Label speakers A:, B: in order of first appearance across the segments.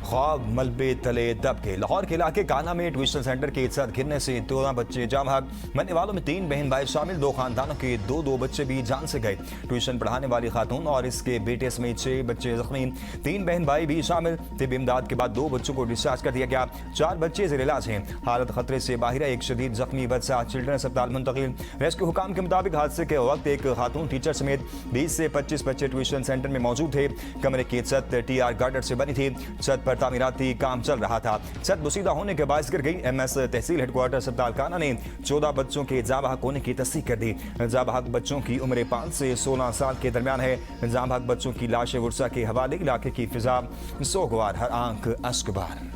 A: ख्वाब मलबे तले दब के। लाहौर के इलाके काना में ट्यूशन सेंटर के छत गिरने से 14 बच्चे जाम भाग। मरने वालों में 3 बहन भाई शामिल। 2 खानदानों के 2 बच्चे भी जान से गए। ट्यूशन पढ़ाने वाली खातून और इसके बेटे समेत 6 बच्चे जख्मी। 3 बहन भाई भी शामिल। तिब्बी इमदाद के बाद 2 बच्चों को डिस्चार्ज कर दिया गया। 4 बच्चे जेर इलाज हैं। हालत खतरे से बाहर है। एक शदीद जख्मी बच्चा चिल्ड्रन अस्पताल मुंतकिल। रेस्क्यू हुकाम के मुताबिक हादसे के वक्त एक खातून टीचर समेत 20 से 25 बच्चे ट्यूशन सेंटर में मौजूद थे। कमरे की छत टीआर गार्डर से बनी थी। छत पर तामीराती काम चल रहा था। छत बुसीदा होने के बायस गिर गई। एमएस तहसील हेडक्वार्टर अस्पताल काना ने 14 बच्चों के जाबाहक होने की तस्दीक कर दी। जाबाहक बच्चों की उम्र 5 से 16 साल के दरमियान है। जाबाहक बच्चों की लाशें वर्षा के हवाले इलाके की फिजा सोगवार, हर आंख अश्कबार।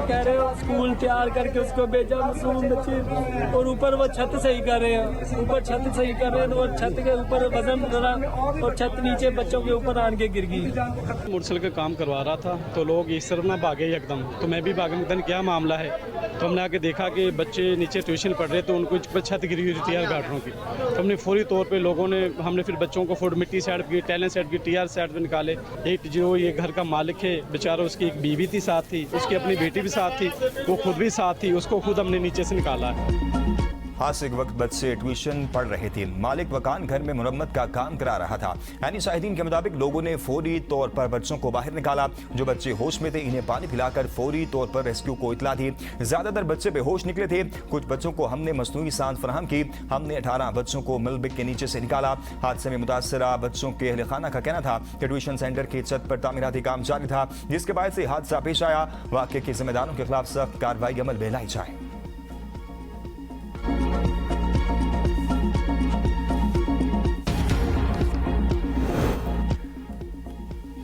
B: कह रहे हो स्कूल तैयार करके उसको भेजा मासूम बच्चे, और ऊपर वो छत सही कर रहे हैं। ऊपर छत सही कर रहे हैं तो वो छत के ऊपर वजन पड़ा और छत नीचे बच्चों के ऊपर आन के गिर गई।
C: मोटरसाइकिल का काम करवा रहा था तो लोग इस तरफ ना भागे एकदम, तो मैं भी भागा। मैंने क्या मामला है, तो हमने आके देखा कि बच्चे नीचे ट्यूशन पढ़ रहे, तो उनको ऊपर छत गिरी हुई थी गार्डरों की। तो हमने फौरी तौर पे हमने फिर बच्चों को फुट मिट्टी साइड की, टैलेंट साइड की, टीआर साइड पे निकाले। एक जो ये घर का मालिक है बेचारा, उसकी एक बीवी थी साथ थी, उसकी अपनी बेटी भी साथ थी, वो खुद भी साथ थी, उसको खुद हमने नीचे से निकाला है।
A: हादसे के वक्त बच्चे ट्यूशन पढ़ रहे थे। मालिक मकान घर में मुरम्मत का काम करा रहा था। यानी शाहिदीन के मुताबिक लोगों ने फौरी तौर पर बच्चों को बाहर निकाला। जो बच्चे होश में थे इन्हें पानी पिलाकर फौरी तौर पर रेस्क्यू को इतला दी। ज्यादातर बच्चे बेहोश निकले थे। कुछ बच्चों को हमने मसनूई सांस फराहम की। हमने 18 बच्चों को मलबे के नीचे से निकाला। हादसे में मुतासरा बच्चों के अहले खाना का कहना था कि ट्यूशन सेंटर की छत पर तामीराती काम जारी था, जिसके बाद से हादसा पेश आया। वाक़े के जिम्मेदारों के खिलाफ सख्त कार्रवाई अमल में लाई जाए।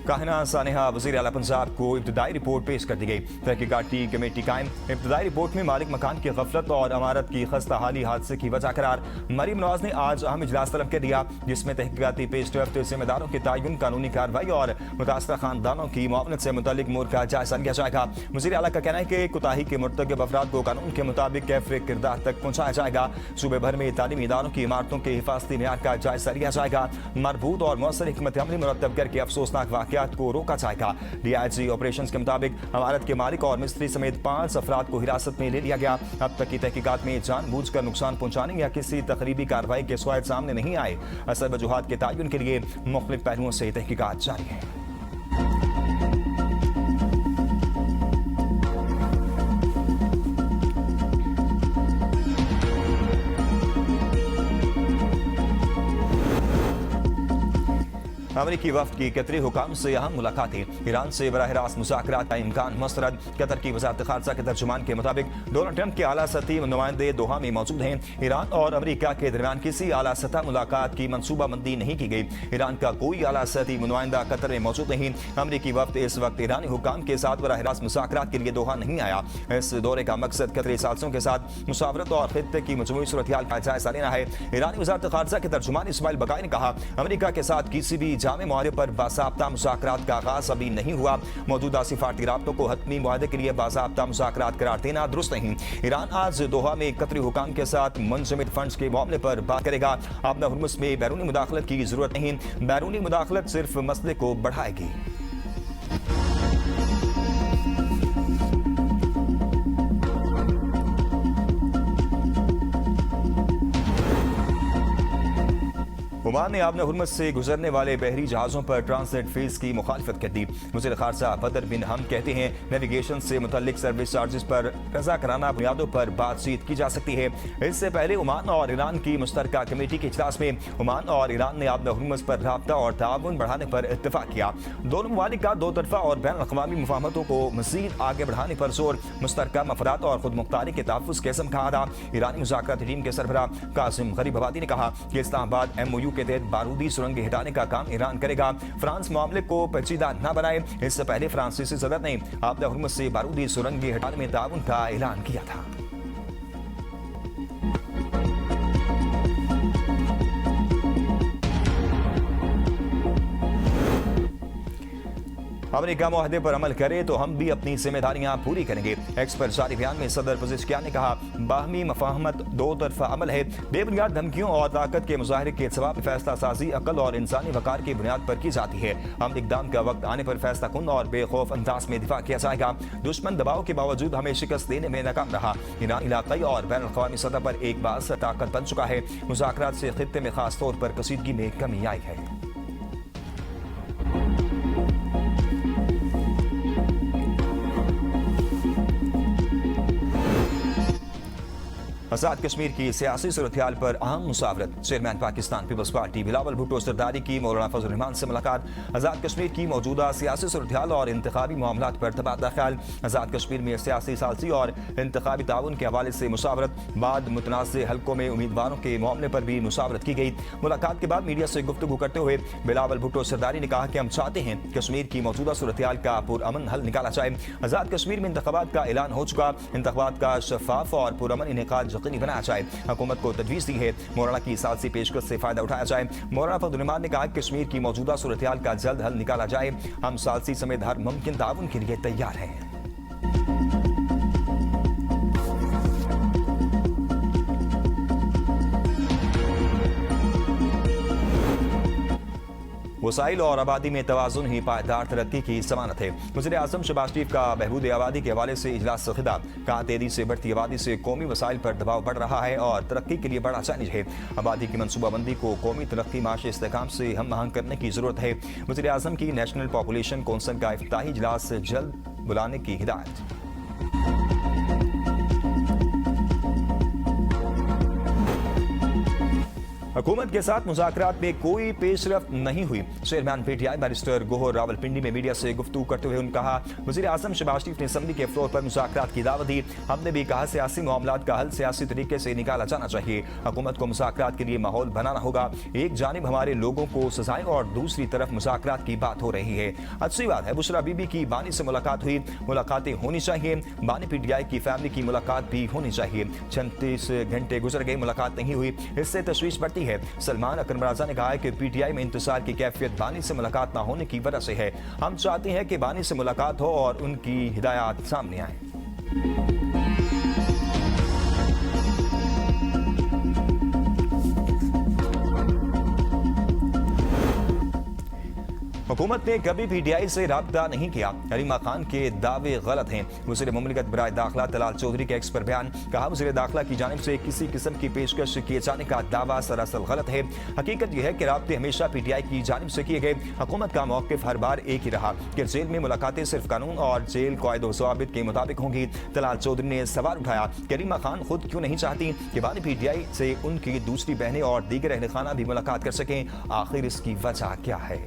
A: काहिना सानिहा वज़ीर आला पंजाब को इब्तदाई रिपोर्ट पेश कर दी गई। तहकीकाती कमेटी कायम। इब्तदाई रिपोर्ट में मालिक मकान की गफलत और अमारत की खस्ता हाली हादसे की वजह करार। मरीम नवाज ने आज अहम इजलास तलब कर दिया, जिसमें तहकीकाती पेशरफ्त, जिम्मेदारों के तयन, कानूनी कार्रवाई और मुतासरा खानदानों की मुआवनत से मुतल्लिक उमूर का जायजा लिया जाएगा। वज़ीर आला का कहना है कि कोताही के मुर्तकिब अफराद को कानून के मुताबिक कैफरे किरदार तक पहुँचाया जाएगा। सूबे भर में तालीमी इदारों की इमारतों के हिफाजती मेयार का जायजा लिया जाएगा। मरबूत और मौसर हिकमत अमली मुरतब करके अफसोसनाक वाक़यात को रोका जाएगा। डीआईजी ऑपरेशंस के मुताबिक इमारत के मालिक और मिस्त्री समेत 5 अफराद को हिरासत में ले लिया गया। अब तक की तहकीकात में जानबूझकर नुकसान पहुंचाने या किसी तकरीबी कार्रवाई के सवाल सामने नहीं आए। असल वजूहात के तयन के लिए मुख्तलिफ पहलुओं से तहकीकात जारी है। अमरीकी वफ्द की कतरी हुकाम से अहम मुलाकातें। ईरान से बराह रास्त मुज़ाकरात का इम्कान मुस्तरद। कतर की वज़ारत ख़ारजा के तर्जुमान के मुताबिक डोनाल्ड ट्रंप के आला सतही नुमाइंदे दोहा में मौजूद हैं। ईरान और अमरीका के दरमियान किसी आला सतह मुलाकात की मनसूबाबंदी नहीं की गई। ईरान का कोई आला सतही नुमाइंदा कतर में मौजूद नहीं। अमरीकी वफ्द इस वक्त ईरानी हुकाम के साथ बराह रास्त मुज़ाकरात के लिए दोहा नहीं आया। इस दौरे का मकसद कतरी साथियों के साथ मुसावरत और खित्ते की मजमूई सूरत-ए-हाल का जायजा लेना है। ईरानी वज़ारत ख़ारजा के तर्जुमान इस्माइल बकाई ने कहा, अमरीका के साथ किसी भी जामे मुआहदे पर बाज़ाब्ता मुज़ाकरात का आगाज़ अभी नहीं हुआ। मौजूदा सिफारती राब्तों को हतमी मुआहदे के लिए बाज़ाब्ता मुज़ाकरात करार देना दुरुस्त नहीं। ईरान आज दोहा में कतरी हुकाम के साथ मुंजमद फंड्स के मामले पर बात करेगा। आपदा हुर्मुज़ में बैरूनी मुदाखलत की जरूरत नहीं। बैरूनी मुदाखलत सिर्फ मसले को बढ़ाएगी। ओमान ने आपने हुर्मुज़ से गुजरने वाले बहरी जहाज़ों पर ट्रांसिट फीस की मुखालिफत कर दी। वज़ीर ख़ारजा बदर बिन हम कहते हैं, नेविगेशन से मुतल्लिक सर्विस चार्जेस पर रज़ाकाराना बुनियादों पर बातचीत की जा सकती है। इससे पहले ओमान और ईरान की मुश्तरका कमेटी के इजलास में ओमान और ईरान ने आपने हुर्मुज़ पर राब्ता और ताउन बढ़ाने पर इत्तफाक किया। दोनों ममालिक का 2 तरफ़ा और बैन अक़वामी मुफ़ाहमतों को मज़ीद आगे बढ़ाने पर जोर। मुश्तरका मफरात और खुद मुख्तारी के तहफ़्फ़ुज़ के कहा था। ईरानी मुज़ाकराती टीम के सरबराह कासिम गरीबाबादी ने कहा कि इस्लामाबाद MOU के तहत बारूदी सुरंगें हटाने का काम ईरान करेगा। फ्रांस मामले को पेचीदा न बनाए। इससे पहले फ्रांसीसी सदर ने आपदा हुर्मुज़ से बारूदी सुरंगें हटाने में ताउन का ऐलान किया था। अमेरिका मुआहदे पर अमल करे तो हम भी अपनी जिम्मेदारियां पूरी करेंगे। एक्स पर जारी बयान में सदर पज़ेशकियान ने कहा, बाहमी मफाहमत दो तरफा अमल है। बेबुनियाद धमकियों और ताकत के मुजाहरे के जवाब फैसला साजी अकल और इंसानी वकार की बुनियाद पर की जाती है। हम इकदाम का वक्त आने पर फैसला कुन और बेखौफ अंदाज में दिफा किया जाएगा। दुश्मन दबाव के बावजूद हमें शिकस्त देने में नाकाम रहा। ईरान इलाकाई और बैन अल-अक़वामी सतह पर एक बार ताकत बन चुका है। मुज़ाकरात से खित्ते में खास तौर पर कशीदगी में कमी आई है। आजाद कश्मीर की सियासी सूरत-ए-हाल पर अहम मुसावरत। Chairman Pakistan Peoples Party Bilawal Bhutto Zardari की मौलाना फजल रहमान से मुलाकात। आजाद कश्मीर की मौजूदा सियासी सूरत-ए-हाल और इंतखाबी मामलात पर तबादला ख्याल। आजाद कश्मीर में सियासी सालसी और इंतखाबी ताउन के हवाले से मुसावरत। बाद मुतनाज़ हल्कों में उम्मीदवारों के मामले पर भी मुसावरत की गई। मुलाकात के बाद मीडिया से गुफ्तगू करते हुए बिलावल भुट्टो सरदारी ने कहा कि हम चाहते हैं कश्मीर की मौजूदा सूरत-ए-हाल का पुरअमन हल निकाला जाए। आजाद कश्मीर में इंतखाबात का ऐलान हो चुका। इंतखाबात का शफाफ और पुरअमन इनेकाद यकीनी बनाया जाए। हुकूमत को तजवीज़ दी है मौलाना की सालसी पेशकश से फायदा उठाया जाए। मौलाना फजल रहमान ने कहा कि कश्मीर की मौजूदा सूरत-ए-हाल का जल्द हल निकाला जाए। हम सालसी समेत हर मुमकिन ताउन के लिए तैयार हैं। वसाइल और आबादी में तवाज़ुन ही पायदार तरक्की की ज़मानत है। वज़ीर आज़म शहबाज शरीफ का बहबूद आबादी के हवाले से इजलास से खिताब। कहा, तेजी से बढ़ती आबादी से कौमी वसाइल पर दबाव बढ़ रहा है और तरक्की के लिए बड़ा चैलेंज है। आबादी की मनसूबाबंदी को कौमी तरक्की माशी इस्तेहकाम से हम आहंग करने की ज़रूरत है। वज़ीर आज़म की नेशनल पॉपुलेशन कौंसिल का इफ्तिताही इजलास जल्द बुलाने की हिदायत। हुकूमत के साथ मुज़ाकरात में कोई पेशरफ्त नहीं हुई। Chairman PTI barrister Gohar Rawalpindi में मीडिया से गुफ्तगू करते हुए उन्होंने कहा, वज़ीर आज़म शहबाज शरीफ ने असम्बली के फ्लोर पर मुज़ाकरात की दावत दी। हमने भी कहा, सियासी मामलात का हल सियासी तरीके से निकाला जाना चाहिए। हुकूमत को मुज़ाकरात के लिए माहौल बनाना होगा। एक जानिब हमारे लोगों को सजाएं और दूसरी तरफ मुज़ाकरात की बात हो रही है। अच्छी बात है, बुशरा बीबी की बानी से मुलाकात हुई। मुलाकातें होनी चाहिए। बानी पीटीआई की फैमिली की मुलाकात भी होनी चाहिए। 36 घंटे गुजर गए, मुलाकात नहीं हुई। इससे तशवीश बढ़ती है। सलमान अकरम राजा ने कहा है कि पीटीआई में इंतजार की कैफियत बानी से मुलाकात न होने की वजह से है। हम चाहते हैं कि बानी से मुलाकात हो और उनकी हिदायत सामने आए। हुकूमत ने कभी पीटीआई से राब्ता नहीं किया। हरीमा खान के दावे गलत हैं। वज़ीर मुमलिकत बराए दाखिला तलाल चौधरी के एक्स पर बयान। कहा, वज़ीर दाखिला की जानिब से किसी किस्म की पेशकश किए जाने का दावा सरासर गलत है। हकीकत यह है कि राब्ते हमेशा पीटीआई की जानिब से किए गए। हुकूमत का मौक़िफ़ हर बार एक ही रहा कि जेल में मुलाकातें सिर्फ कानून और जेल कायदे व ज़वाबित के मुताबिक होंगी। तलाल चौधरी ने सवाल उठाया कि हरीमा खान खुद क्यों नहीं चाहती कि बानी पीटीआई से उनकी दूसरी बहनें और दीगर अहल खाना भी मुलाकात कर सकें। आखिर इसकी वजह क्या है?